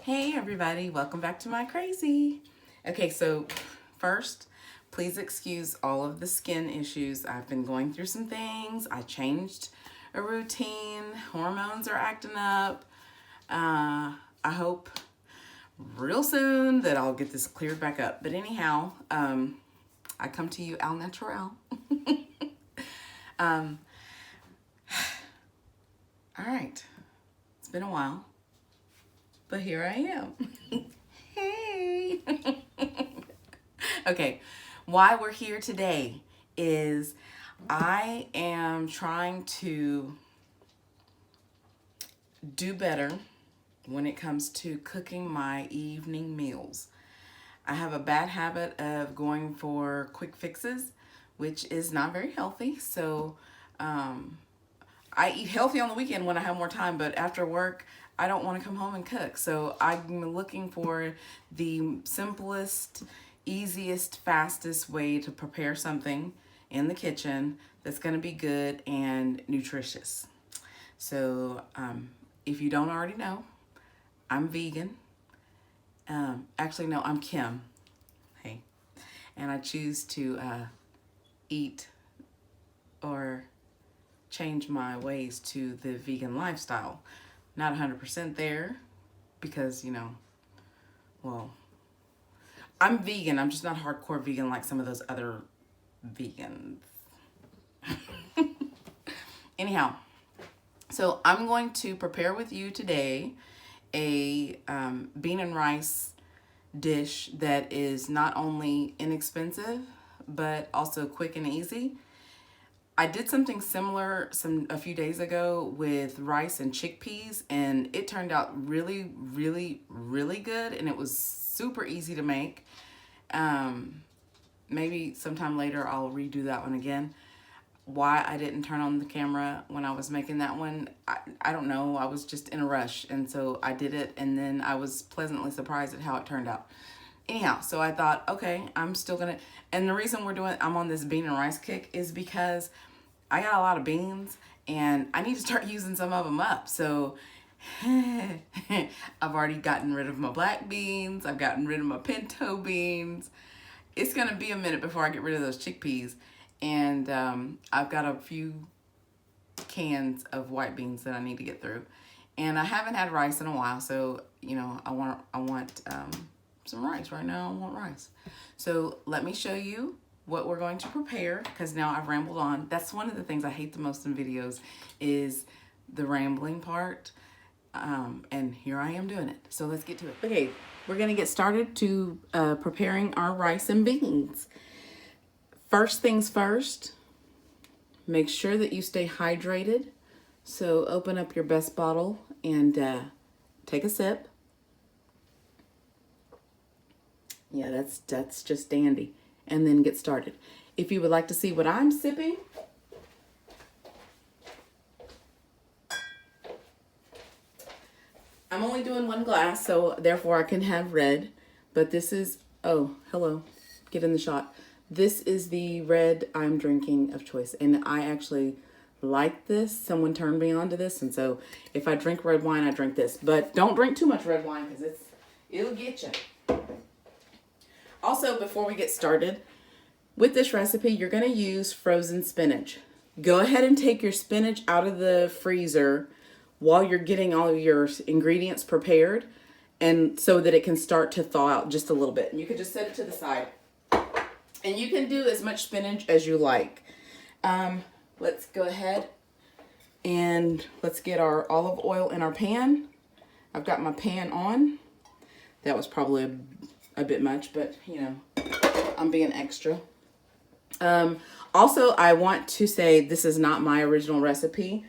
Hey everybody, welcome back to my crazy. Okay, so first, please excuse all of the skin issues. I've been going through some things. I changed a routine. Hormones are acting up. I hope real soon that I'll get this cleared back up. But anyhow, I come to you al natural. All right, it's been a while. But here I am. Hey. Okay, why we're here today is I am trying to do better when it comes to cooking my evening meals. I have a bad habit of going for quick fixes, which is not very healthy. So I eat healthy on the weekend when I have more time, but after work, I don't want to come home and cook. So I'm looking for the simplest, easiest, fastest way to prepare something in the kitchen that's going to be good and nutritious. So if you don't already know, I'm vegan. Actually, no, I'm Kim. Hey. And I choose to eat or change my ways to the vegan lifestyle. Not 100% there because, well, I'm vegan. I'm just not hardcore vegan like some of those other vegans. Anyhow, so I'm going to prepare with you today a bean and rice dish that is not only inexpensive, but also quick and easy. I did something similar a few days ago with rice and chickpeas, and it turned out really, really, really good, and it was super easy to make. Maybe sometime later I'll redo that one again. Why I didn't turn on the camera when I was making that one, I don't know. I was just in a rush, and so I did it, and then I was pleasantly surprised at how it turned out. Anyhow, so I thought, okay, I'm still gonna, and the reason I'm on this bean and rice kick is because I got a lot of beans and I need to start using some of them up. So I've already gotten rid of my black beans. I've gotten rid of my pinto beans. It's gonna be a minute before I get rid of those chickpeas. And I've got a few cans of white beans that I need to get through. And I haven't had rice in a while, so I want some rice right now. I want rice. So let me show you what we're going to prepare, because now I've rambled on. That's one of the things I hate the most in videos is the rambling part. And here I am doing it. So let's get to it. Okay, we're gonna get started to preparing our rice and beans. First things first, make sure that you stay hydrated. So open up your best bottle and take a sip. Yeah, that's just dandy. And then get started. If you would like to see what I'm sipping, I'm only doing one glass, so therefore I can have red. But this is, oh, hello, get in the shot. This is the red I'm drinking of choice. And I actually like this. Someone turned me on to this. And so if I drink red wine, I drink this. But don't drink too much red wine because it'll get you. Also, before we get started, with this recipe, you're going to use frozen spinach. Go ahead and take your spinach out of the freezer while you're getting all of your ingredients prepared, and so that it can start to thaw out just a little bit. And you can just set it to the side. And you can do as much spinach as you like. Let's go ahead and let's get our olive oil in our pan. I've got my pan on. That was probably a bit much, but I'm being extra. Also, I want to say this is not my original recipe.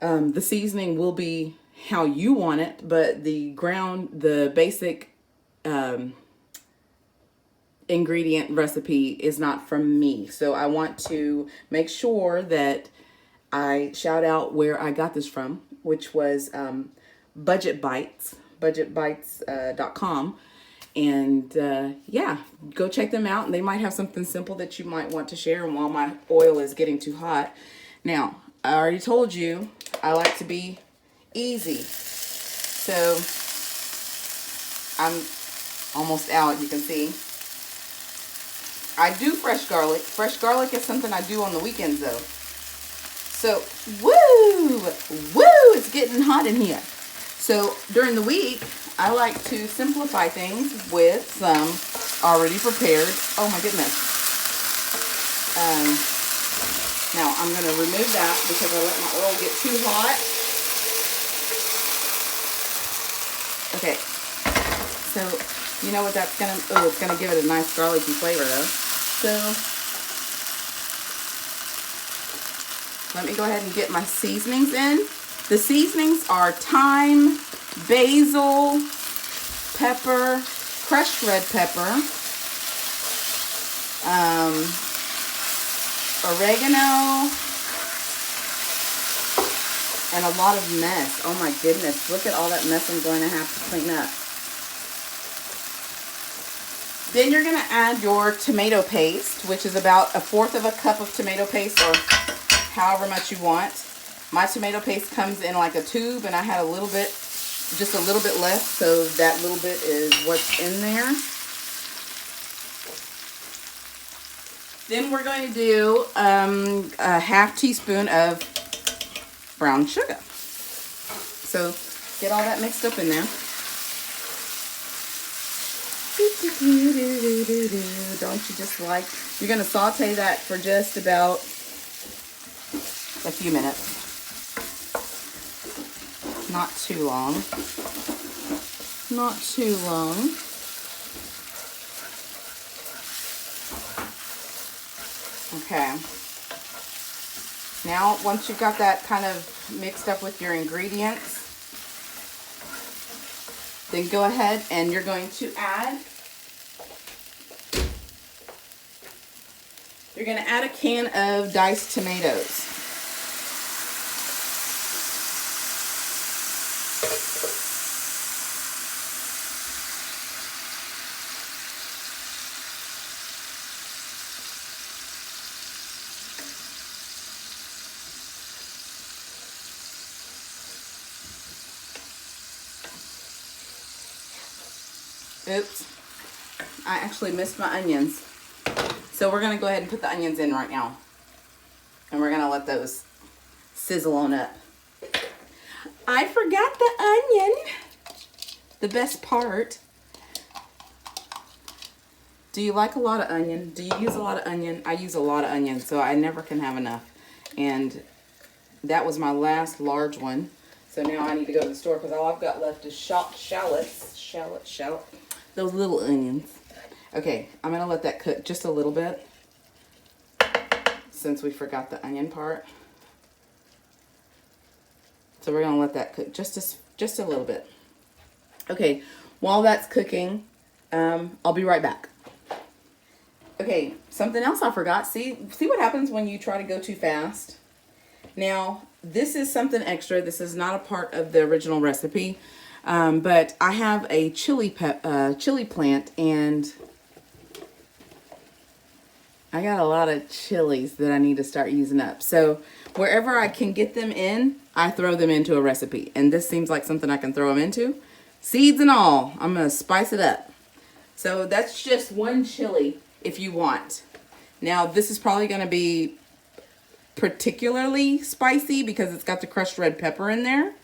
The seasoning will be how you want it, but the basic ingredient recipe is not from me. So I want to make sure that I shout out where I got this from, which was Budget Bites, budgetbites.com. And yeah, go check them out. And they might have something simple that you might want to share. And while my oil is getting too hot. Now, I already told you I like to be easy. So I'm almost out, you can see. I do fresh garlic. Fresh garlic is something I do on the weekends though. So, woo! Woo! It's getting hot in here. So, during the week, I like to simplify things with some already prepared. Oh my goodness. Now, I'm going to remove that because I let my oil get too hot. Okay. So, you know what that's going to... Oh, it's going to give it a nice garlicky flavor though. So, let me go ahead and get my seasonings in. The seasonings are thyme, basil, pepper, crushed red pepper, oregano, and a lot of mess. Oh my goodness, look at all that mess I'm going to have to clean up. Then you're going to add your tomato paste, which is about 1/4 of a cup of tomato paste, or however much you want. My tomato paste comes in like a tube, and I had a little bit, just a little bit left, so that little bit is what's in there. Then we're going to do a 1/2 teaspoon of brown sugar. So get all that mixed up in there. Don't you just like, you're going to saute that for just about a few minutes. Not too long. Not too long. Okay. Now, once you've got that kind of mixed up with your ingredients, then go ahead and you're going to add, a can of diced tomatoes. Oops, I actually missed my onions. So we're going to go ahead and put the onions in right now. And we're going to let those sizzle on up. I forgot the onion. The best part. Do you like a lot of onion? Do you use a lot of onion? I use a lot of onion, so I never can have enough. And that was my last large one. So now I need to go to the store because all I've got left is shallots. Those little onions. Okay, I'm going to let that cook just a little bit since we forgot the onion part. So we're going to let that cook just a little bit. Okay, while that's cooking, I'll be right back. Okay, something else I forgot. See what happens when you try to go too fast? Now, this is something extra. This is not a part of the original recipe, but I have a chili plant, and I got a lot of chilies that I need to start using up. So wherever I can get them in, I throw them into a recipe. And this seems like something I can throw them into. Seeds and all. I'm going to spice it up. So that's just one chili if you want. Now this is probably going to be particularly spicy because it's got the crushed red pepper in there.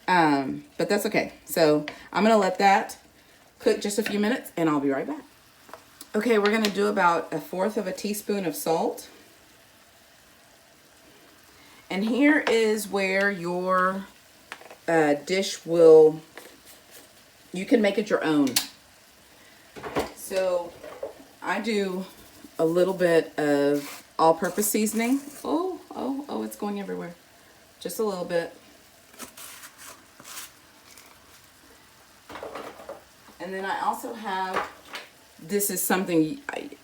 But that's okay. So I'm going to let that cook just a few minutes and I'll be right back. Okay, we're going to do about 1/4 of a teaspoon of salt. And here is where your dish will, you can make it your own. So I do a little bit of all-purpose seasoning. Oh, it's going everywhere. Just a little bit. And then I also have, this is something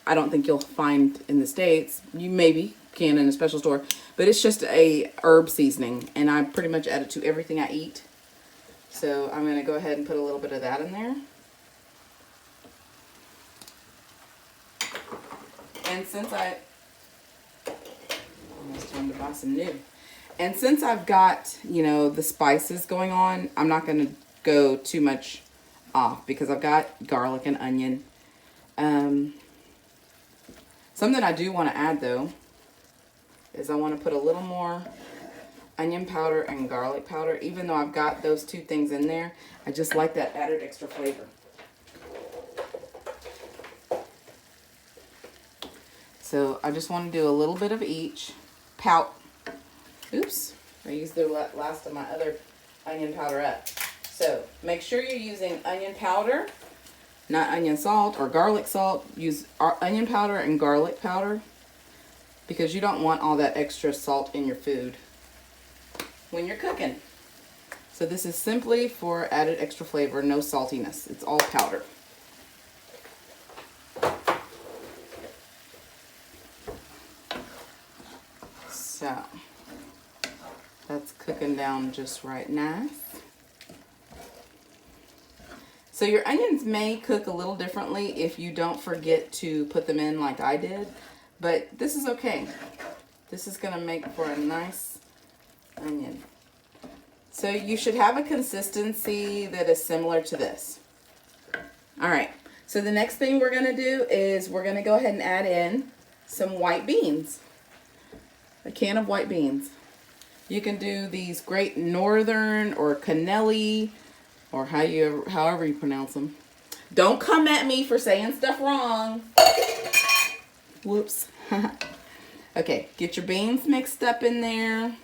I don't think you'll find in the States. You maybe can in a special store. But it's just a herb seasoning. And I pretty much add it to everything I eat. So I'm going to go ahead and put a little bit of that in there. And since almost time to buy some new. And since I've got, you know, the spices going on, I'm not going to go too much off because I've got garlic and onion. Something I do want to add though is I want to put a little more onion powder and garlic powder. Even though I've got those two things in there, I just like that added extra flavor. So I just want to do a little bit of each. Oops, I used the last of my other onion powder up. So make sure you're using onion powder, not onion salt or garlic salt. Use onion powder and garlic powder because you don't want all that extra salt in your food when you're cooking. So this is simply for added extra flavor, no saltiness. It's all powder. So that's cooking down just right nice. So your onions may cook a little differently if you don't forget to put them in like I did, but this is okay. This is gonna make for a nice onion. So you should have a consistency that is similar to this. All right, so the next thing we're gonna do is we're gonna go ahead and add in some white beans. A can of white beans. You can do these Great Northern or Canelli or however you pronounce them. Don't come at me for saying stuff wrong. Whoops. Okay, get your beans mixed up in there.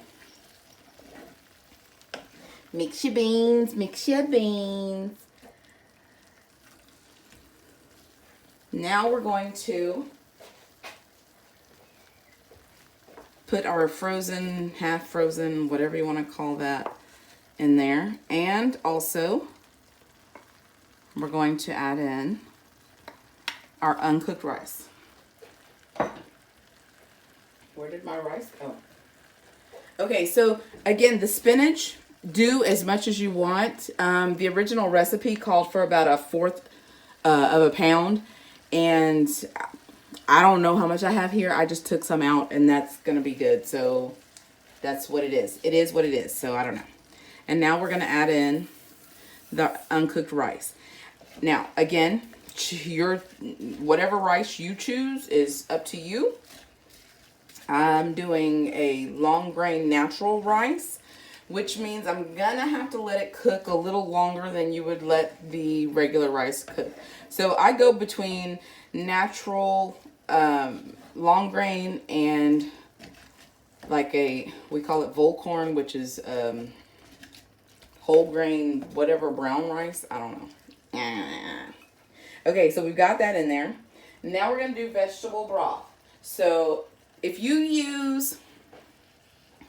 Mix your beans, mix your beans. Now we're going to put our frozen, half frozen, whatever you want to call that, in there. And also, we're going to add in our uncooked rice. Where did my rice go? Okay, so again, the spinach, do as much as you want. The original recipe called for about 1/4 of a pound, and I don't know how much I have here. I just took some out, and that's going to be good. So that's what it is. It is what it is, so I don't know. And now we're going to add in the uncooked rice. Now, again, whatever rice you choose is up to you. I'm doing a long grain natural rice, which means I'm going to have to let it cook a little longer than you would let the regular rice cook. So I go between natural long grain and like we call it Volcorn, which is whole grain, whatever, brown rice. I don't know. Okay, so we've got that in there. Now we're going to do vegetable broth. So if you use,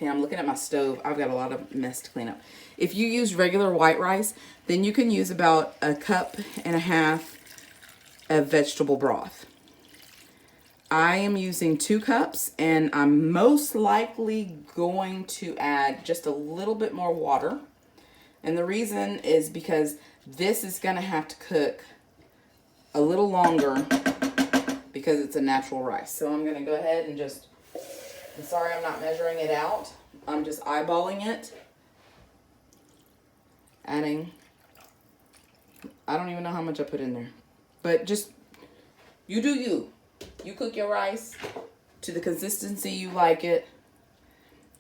yeah, I'm looking at my stove. I've got a lot of mess to clean up. If you use regular white rice, then you can use about 1.5 cups of vegetable broth. I am using 2 cups, and I'm most likely going to add just a little bit more water. And the reason is because this is going to have to cook a little longer because it's a natural rice. So I'm going to go ahead and just, I'm sorry I'm not measuring it out. I'm just eyeballing it. Adding, I don't even know how much I put in there. But just, you do you. You cook your rice to the consistency you like it.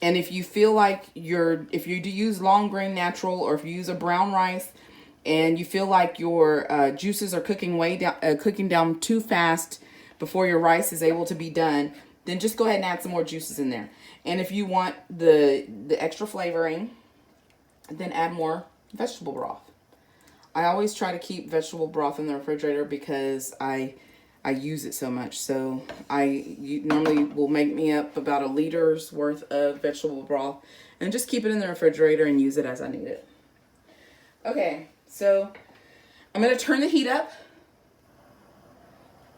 And if you feel like if you do use long grain natural, or if you use a brown rice and you feel like your juices are cooking down too fast before your rice is able to be done, then just go ahead and add some more juices in there. And if you want the extra flavoring, then add more vegetable broth. I always try to keep vegetable broth in the refrigerator because I use it so much. So you normally will make me up about 1 liter's worth of vegetable broth and just keep it in the refrigerator and use it as I need it. Okay, so I'm going to turn the heat up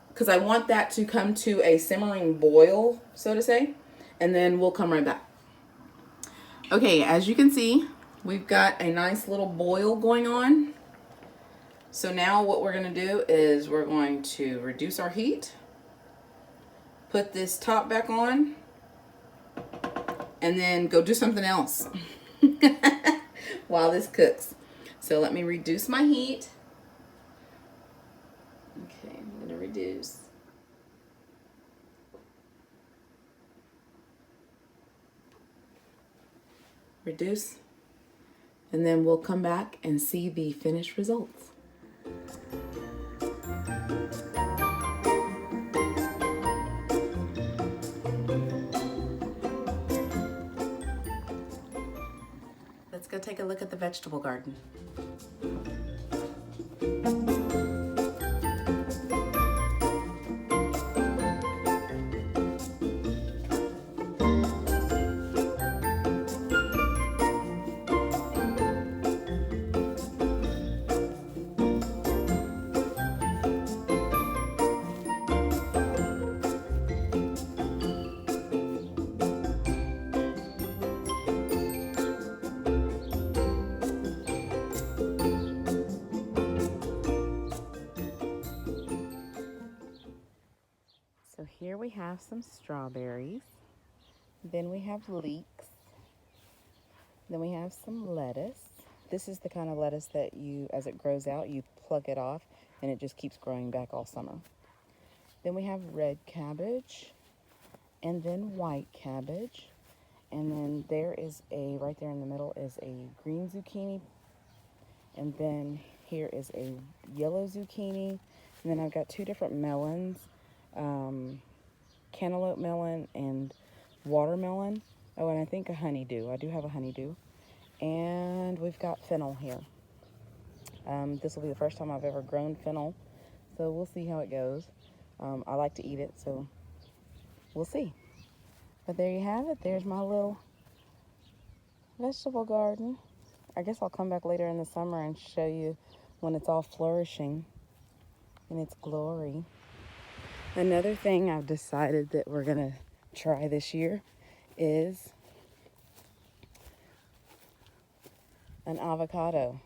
because I want that to come to a simmering boil, so to say, and then we'll come right back. Okay, as you can see, we've got a nice little boil going on. So now what we're going to do is we're going to reduce our heat, put this top back on, and then go do something else while this cooks. So let me reduce my heat. reduce. Reduce. And then we'll come back and see the finished results. Let's go take a look at the vegetable garden. So here we have some strawberries. Then we have leeks. Then we have some lettuce. This is the kind of lettuce that you, as it grows out, you pluck it off and it just keeps growing back all summer. Then we have red cabbage and then white cabbage. And then there is right there in the middle is a green zucchini. And then here is a yellow zucchini. And then I've got two different melons. Cantaloupe melon and watermelon. Oh, and I think a honeydew. I do have a honeydew. And we've got fennel here. This will be the first time I've ever grown fennel, so we'll see how it goes. I like to eat it, so we'll see. But there you have it. There's my little vegetable garden. I guess I'll come back later in the summer and show you when it's all flourishing in its glory. Another thing I've decided that we're going to try this year is an avocado.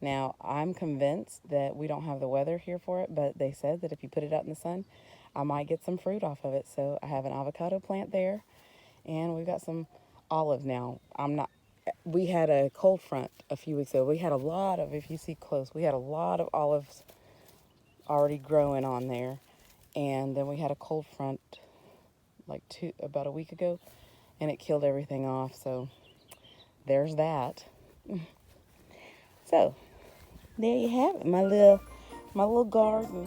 Now, I'm convinced that we don't have the weather here for it, but they said that if you put it out in the sun, I might get some fruit off of it. So I have an avocado plant there, and we've got some olives now. We had a cold front a few weeks ago. We had a lot of, if you see close, we had a lot of olives already growing on there. And then we had a cold front about a week ago, and it killed everything off. So there's that. So there you have it, my little garden.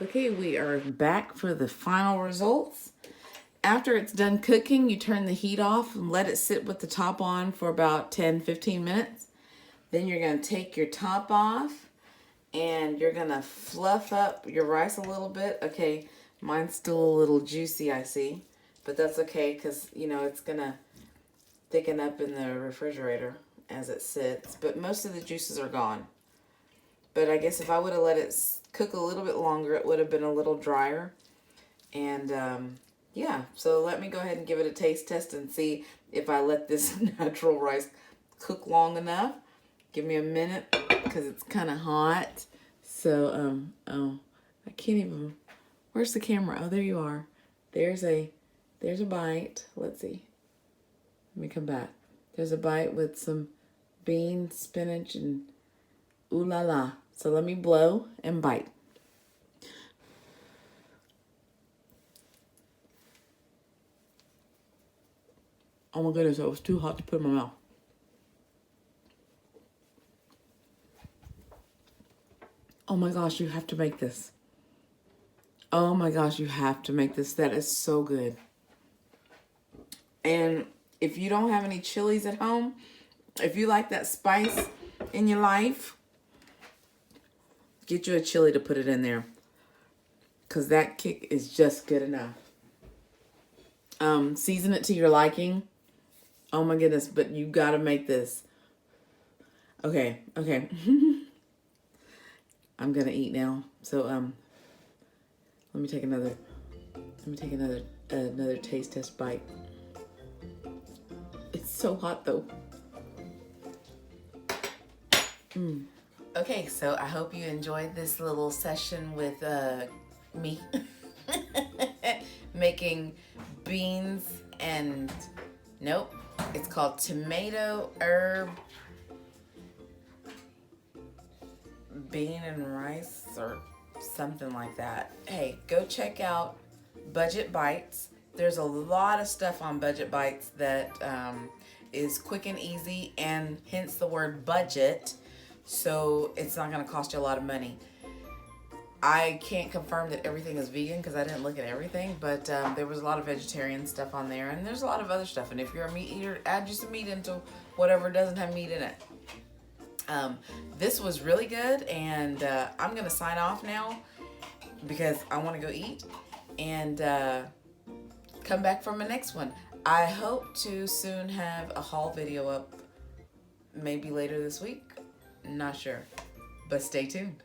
Okay, we are back for the final results. After it's done cooking, you turn the heat off and let it sit with the top on for about 10-15 minutes. Then you're going to take your top off and you're going to fluff up your rice a little bit. Okay, mine's still a little juicy, I see, but that's okay because, it's going to thicken up in the refrigerator as it sits, but most of the juices are gone. But I guess if I would have let it cook a little bit longer, it would have been a little drier. And yeah, so let me go ahead and give it a taste test and see if I let this natural rice cook long enough. Give me a minute because it's kind of hot. So, I can't even, where's the camera? Oh, there you are. There's a bite. Let's see. Let me come back. There's a bite with some beans, spinach, and ooh la la. So let me blow and bite. Oh my goodness, it was too hot to put in my mouth. Oh my gosh, you have to make this. Oh my gosh, you have to make this. That is so good. And if you don't have any chilies at home, if you like that spice in your life, get you a chili to put it in there. Because that kick is just good enough. Season it to your liking. Oh my goodness, but you gotta make this. Okay. I'm gonna eat now. So let me take another taste test bite. It's so hot though. Okay, so I hope you enjoyed this little session with me making beans and nope, it's called tomato herb bean and rice or something like that. Hey, go check out Budget Bites. There's a lot of stuff on Budget Bites that is quick and easy, and hence the word budget. So it's not going to cost you a lot of money. I can't confirm that everything is vegan because I didn't look at everything, but there was a lot of vegetarian stuff on there, and there's a lot of other stuff. And if you're a meat eater, add you some meat into whatever doesn't have meat in it. This was really good, and I'm going to sign off now because I want to go eat and come back for my next one. I hope to soon have a haul video up, maybe later this week. Not sure, but stay tuned.